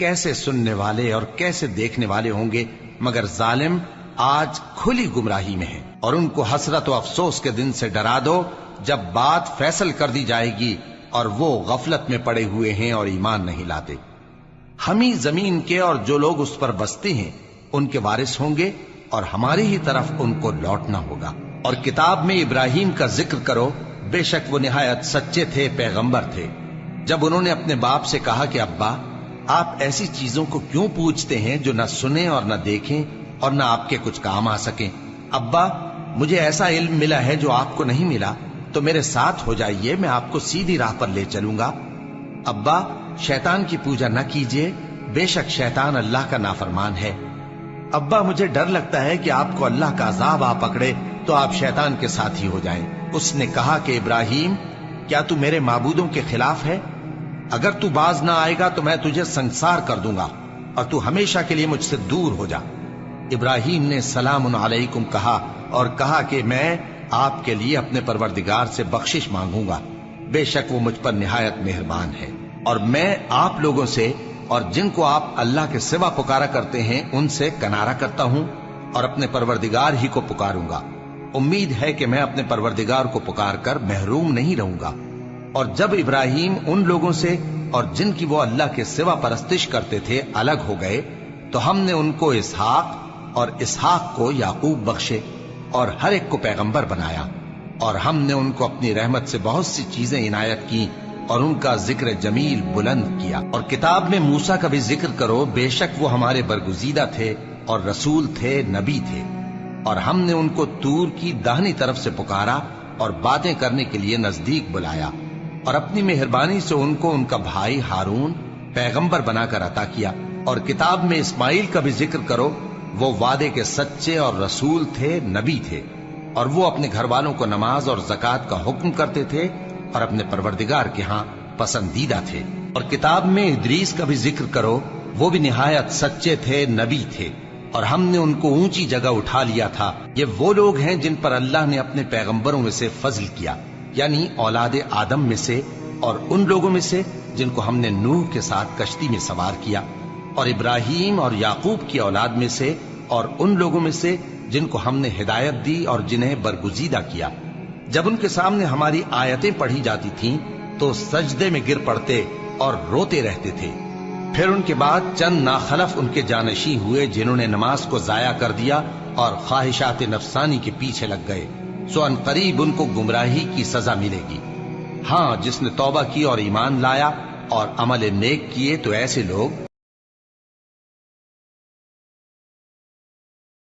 कैसे सुनने वाले और कैसे देखने वाले होंगे, मगर जालिम आज खुली गुमराही में है। और उनको हसरत और अफसोस के दिन से डरा दो जब बात फैसल कर दी जाएगी और वो गफलत में पड़े हुए हैं और ईमान नहीं लाते। हम ही जमीन के और जो लोग उस पर बसते हैं उनके वारिस होंगे और हमारी ही तरफ उनको लौटना होगा। और किताब में इब्राहिम का जिक्र करो, बेशक वो निहायत सच्चे थे, पैगंबर थे। जब उन्होंने अपने बाप से कहा कि अब्बा, आप ऐसी चीजों को क्यों पूछते हैं जो न सुने और न देखें और न आपके कुछ काम आ सकें। अब्बा, मुझे ऐसा इल्म मिला है जो आपको नहीं मिला, तो मेरे साथ हो जाइए, मैं आपको सीधी राह पर ले चलूंगा। अब्बा, शैतान की पूजा न कीजिए, बेशक शैतान अल्लाह का नाफरमान है। अब्बा, मुझे डर लगता है कि आपको अल्लाह का अजाब आ पकड़े तो आप शैतान के साथी हो जाएं। उसने कहा कि इब्राहिम, क्या तू मेरे माबूदों के खिलाफ है? अगर तू बाज ना आएगा तो मैं तुझे संसार कर दूंगा और तू हमेशा के लिए मुझसे दूर हो जा। इब्राहिम ने सलामुन अलैकुम कहा और कहा कि मैं आपके लिए अपने परवरदिगार से बख्शिश मांगूंगा, बेशक वो मुझ पर निहायत मेहरबान है। और मैं आप लोगों से और जिनको आप अल्लाह के सिवा पुकारा करते हैं उनसे कनारा करता हूं और अपने परवरदिगार ही को पुकारूंगा। उम्मीद है कि मैं अपने परवरदिगार को पुकार कर महरूम नहीं रहूंगा। और जब इब्राहिम उन लोगों से और जिनकी वो अल्लाह के सिवा परस्तिश करते थे अलग हो गए, तो हमने उनको इसहाक और इसहाक को याकूब बख्शे और हर एक को पैगंबर बनाया। और हमने उनको अपनी रहमत से बहुत सी चीजें इनायत की और उनका जिक्र जमील बुलंद किया। और किताब में मूसा का भी जिक्र करो, बेशक वो हमारे बरगुजीदा थे और रसूल थे, नबी थे। और हमने उनको तूर की दाहिनी तरफ से पुकारा और बातें करने के लिए नजदीक बुलाया और अपनी मेहरबानी से उनको उनका भाई हारून पैगंबर बनाकर अता किया। और किताब में इस्माइल का भी जिक्र करो, वो वादे के सच्चे और रसूल थे, नबी थे। और वो अपने घर वालों को नमाज और ज़कात का हुक्म करते थे और अपने परवरदिगार के यहाँ पसंदीदा थे। और किताब में इदरीस का भी जिक्र करो, वो भी निहायत सच्चे थे, नबी थे और हमने उनको ऊंची जगह उठा लिया था। ये वो लोग हैं जिन पर अल्लाह ने अपने पैगंबरों में से फजल किया, यानी औलाद आदम में से और उन लोगों में से जिनको हमने नूह के साथ कश्ती में सवार किया, और इब्राहिम और याकूब की औलाद में से और उन लोगों में से जिनको हमने हिदायत दी और जिन्हें बरगुजीदा किया। जब उनके सामने हमारी आयतें पढ़ी जाती थीं तो सजदे में गिर पड़ते और रोते रहते थे। फिर उनके बाद चंद नाखलफ उनके जानशी हुए जिन्होंने नमाज को जाया कर दिया और ख्वाहिशात नफसानी के पीछे लग गए, सो अनकरीब उनको गुमराही की सजा मिलेगी। हाँ, जिसने तौबा की और ईमान लाया और अमल नेक किए तो ऐसे लोग